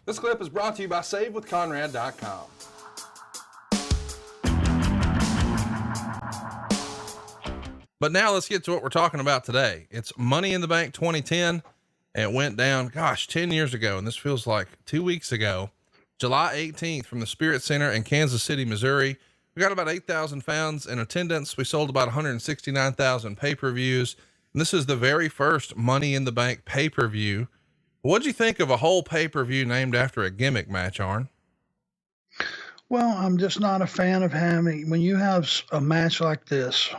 This clip is brought to you by SaveWithConrad.com. But now let's get to what we're talking about today. It's Money in the Bank 2010. And it went down, 10 years ago. And this feels like 2 weeks ago, July 18th from the Spirit Center in Kansas City, Missouri. We got about 8,000 fans in attendance. We sold about 169,000 pay-per-views. And this is the very first Money in the Bank pay-per-view. What'd you think of a whole pay-per-view named after a gimmick match, Arn? Well, I'm just not a fan of when you have a match like this,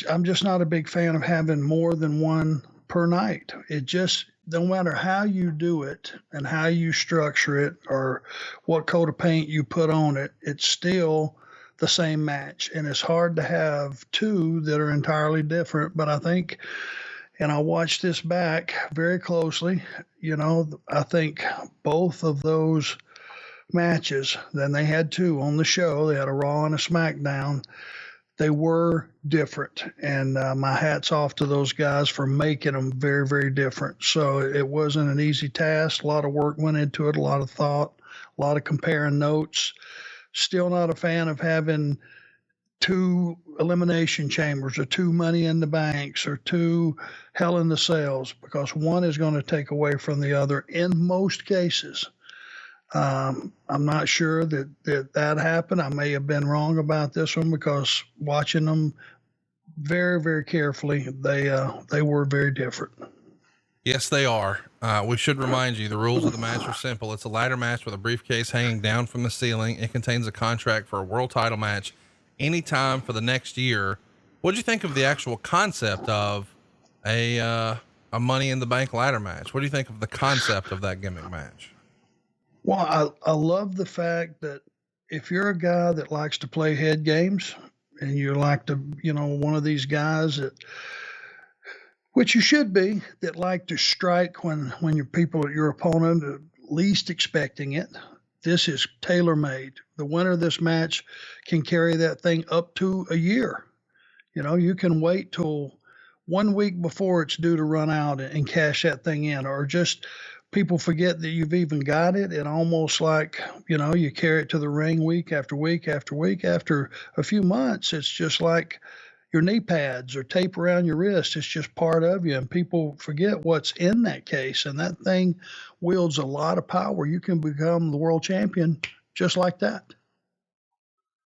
I'm just not a big fan of having more than one per night. It just, no matter how you do it and how you structure it or what coat of paint you put on it, it's still the same match. And it's hard to have two that are entirely different. But I think, and I watched this back very closely, I think both of those matches, then they had two on the show. They had a Raw and a SmackDown. They were different, and my hat's off to those guys for making them very, very different. So it wasn't an easy task. A lot of work went into it, a lot of thought, a lot of comparing notes. Still not a fan of having two elimination chambers or two Money in the Banks or two Hell in the Cells, because one is going to take away from the other in most cases. I'm not sure that happened. I may have been wrong about this one, because watching them very, very carefully, they were very different. Yes, they are. We should remind you, the rules of the match are simple. It's a ladder match with a briefcase hanging down from the ceiling. It contains a contract for a world title match anytime for the next year. What'd you think of the actual concept of a Money in the Bank ladder match? What do you think of the concept of that gimmick match? Well, I love the fact that if you're a guy that likes to play head games and you're like one of these guys that, which you should be, that like to strike when your opponent are least expecting it, this is tailor-made. The winner of this match can carry that thing up to a year. You can wait till 1 week before it's due to run out and cash that thing in, or just people forget that you've even got it, and almost like, you carry it to the ring week after week after week. After a few months, it's just like your knee pads or tape around your wrist. It's just part of you, and people forget what's in that case. And that thing wields a lot of power. You can become the world champion just like that.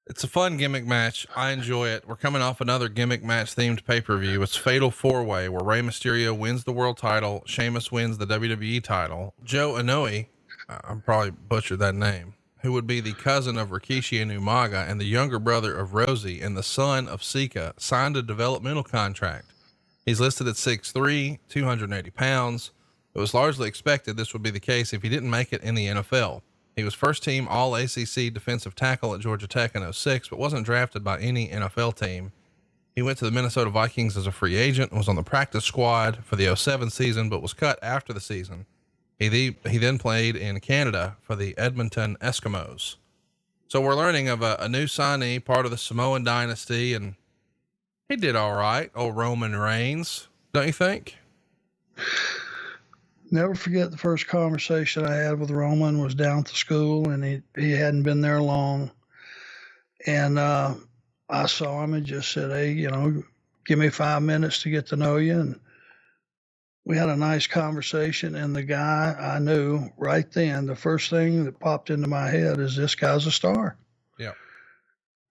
It's a fun gimmick match. I enjoy it. We're coming off another gimmick match themed pay-per-view. It's Fatal 4-Way, where Rey Mysterio wins the world title. Sheamus wins the WWE title. Joe Inoue, I'm probably butchered that name, who would be the cousin of Rikishi and Umaga and the younger brother of Rosie and the son of Sika, signed a developmental contract. He's listed at 6'3", 280 pounds. It was largely expected this would be the case if he didn't make it in the NFL. He was first team all ACC defensive tackle at Georgia Tech in 2006, but wasn't drafted by any NFL team. He went to the Minnesota Vikings as a free agent and was on the practice squad for the 2007 season, but was cut after the season. He then played in Canada for the Edmonton Eskimos. So we're learning of a new signee, part of the Samoan dynasty, and he did all right. Old Roman Reigns, don't you think? Never forget the first conversation I had with Roman was down at the school, and he hadn't been there long. And I saw him and just said, hey, give me 5 minutes to get to know you. And we had a nice conversation, and the guy, I knew right then, the first thing that popped into my head is this guy's a star. Yeah.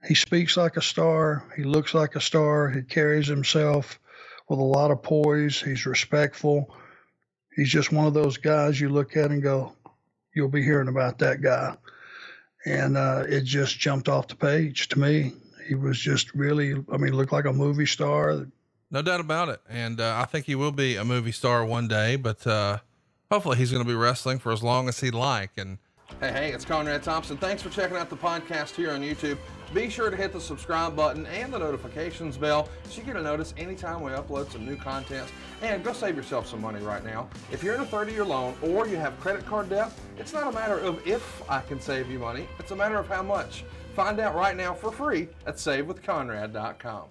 He speaks like a star. He looks like a star. He carries himself with a lot of poise. He's respectful. He's just one of those guys you look at and go, you'll be hearing about that guy. And it just jumped off the page to me. He was just really, looked like a movie star. No doubt about it. And I think he will be a movie star one day, but hopefully he's going to be wrestling for as long as he'd like. And hey, it's Conrad Thompson. Thanks for checking out the podcast here on YouTube. Be sure to hit the subscribe button and the notifications bell so you get a notice anytime we upload some new content. And go save yourself some money right now. If you're in a 30-year loan or you have credit card debt, it's not a matter of if I can save you money. It's a matter of how much. Find out right now for free at SaveWithConrad.com.